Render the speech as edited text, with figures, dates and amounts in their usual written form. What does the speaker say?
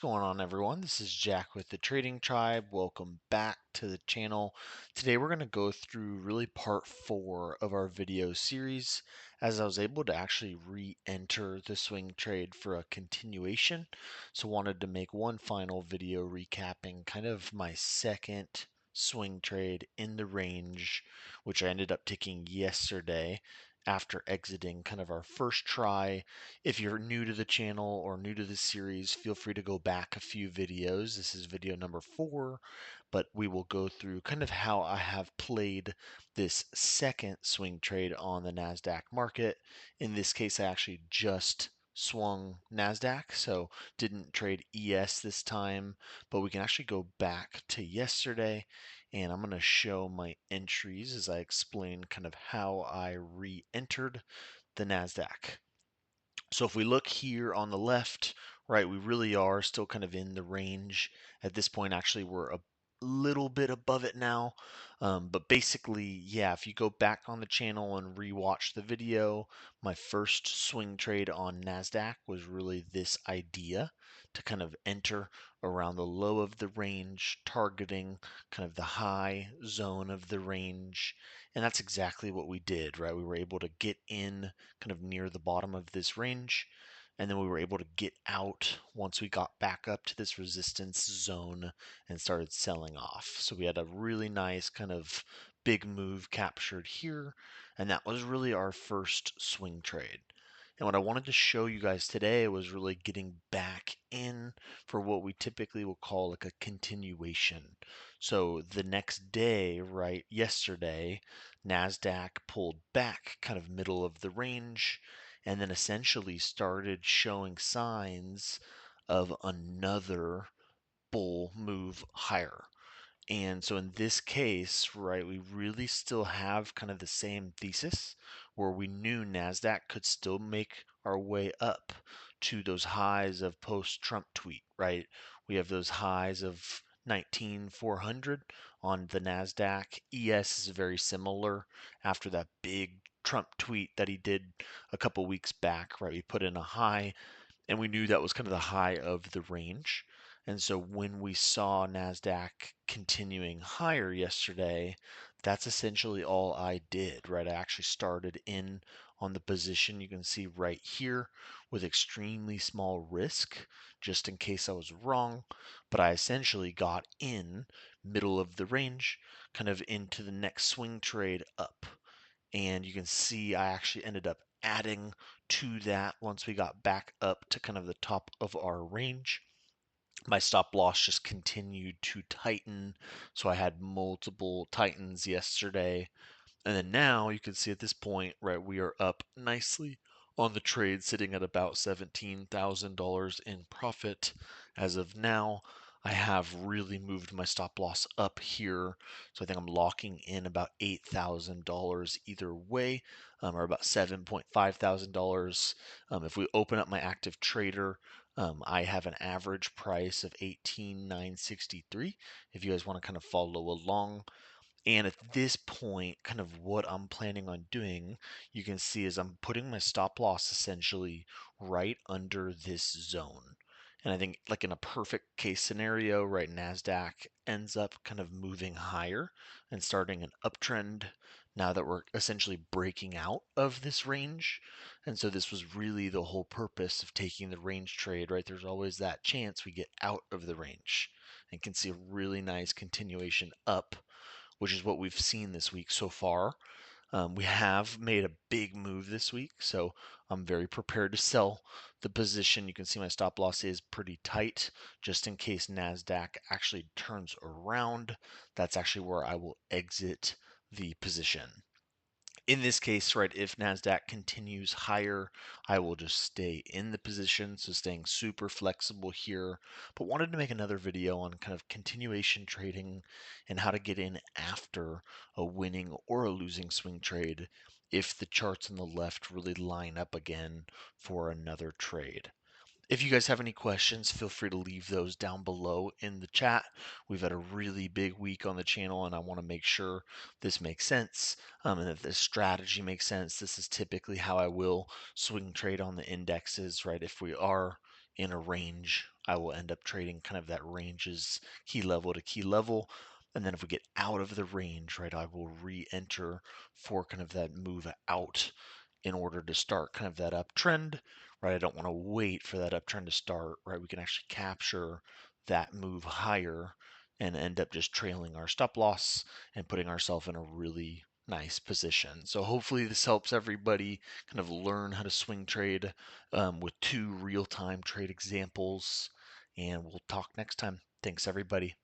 going on, everyone? This is Jack with the Trading Tribe. Welcome back to the channel. Today we're going to go through really part 4 of our video series, as I was able to actually re-enter the swing trade for a continuation. So wanted to make one final video recapping kind of my second swing trade in the range, which I ended up taking yesterday after exiting kind of our first try. If you're new to the channel or new to the series, feel free to go back a few videos. This is video number 4, but we will go through kind of how I have played this second swing trade on the NASDAQ market. In this case, I actually just swung NASDAQ, so didn't trade ES this time, but we can actually go back to yesterday, and I'm going to show my entries as I explain kind of how I re-entered the NASDAQ. So if we look here on the left, right, we really are still kind of in the range. At this point, actually, we're a little bit above it now. But basically, yeah, if you go back on the channel and rewatch the video, my first swing trade on NASDAQ was really this idea to kind of enter around the low of the range, targeting kind of the high zone of the range. And that's exactly what we did, right? We were able to get in kind of near the bottom of this range, and then we were able to get out once we got back up to this resistance zone and started selling off. So we had a really nice kind of big move captured here, and that was really our first swing trade. And what I wanted to show you guys today was really getting back in for what we typically will call like a continuation. So the next day, right, yesterday, NASDAQ pulled back kind of middle of the range and then essentially started showing signs of another bull move higher. And so in this case, right, we really still have kind of the same thesis where we knew NASDAQ could still make our way up to those highs of post-Trump tweet, right? We have those highs of 19,400 on the NASDAQ. ES is very similar after that big Trump tweet that he did a couple weeks back, right? We put in a high and we knew that was kind of the high of the range. And so when we saw NASDAQ continuing higher yesterday, that's essentially all I did, right? I actually started in on the position you can see right here with extremely small risk, just in case I was wrong. But I essentially got in middle of the range, kind of into the next swing trade up. And you can see I actually ended up adding to that once we got back up to kind of the top of our range. My stop loss just continued to tighten, so I had multiple tightens yesterday. And then now you can see at this point, right, we are up nicely on the trade, sitting at about $17,000 in profit as of now. I have really moved my stop loss up here, so I think I'm locking in about $8,000 either way, or about $7,500. If we open up my active trader, I have an average price of 18,963. If you guys want to kind of follow along. And at this point, kind of what I'm planning on doing, you can see is I'm putting my stop loss essentially right under this zone. And I think like in a perfect case scenario, right, NASDAQ ends up kind of moving higher and starting an uptrend now that we're essentially breaking out of this range. And so this was really the whole purpose of taking the range trade, right? There's always that chance we get out of the range and can see a really nice continuation up, which is what we've seen this week so far. We have made a big move this week, so I'm very prepared to sell the position. You can see my stop loss is pretty tight, just in case NASDAQ actually turns around. That's actually where I will exit the position. In this case, right, if NASDAQ continues higher, I will just stay in the position, so staying super flexible here. But wanted to make another video on kind of continuation trading and how to get in after a winning or a losing swing trade if the charts on the left really line up again for another trade. If you guys have any questions, feel free to leave those down below in the chat. We've had a really big week on the channel, and I want to make sure this makes sense and that this strategy makes sense. This is typically how I will swing trade on the indexes, right? If we are in a range, I will end up trading kind of that range is key level to key level. And then if we get out of the range, right, I will re-enter for kind of that move out in order to start kind of that uptrend, right? I don't want to wait for that uptrend to start, right? We can actually capture that move higher and end up just trailing our stop loss and putting ourselves in a really nice position. So hopefully this helps everybody kind of learn how to swing trade with two real-time trade examples. And we'll talk next time. Thanks, everybody.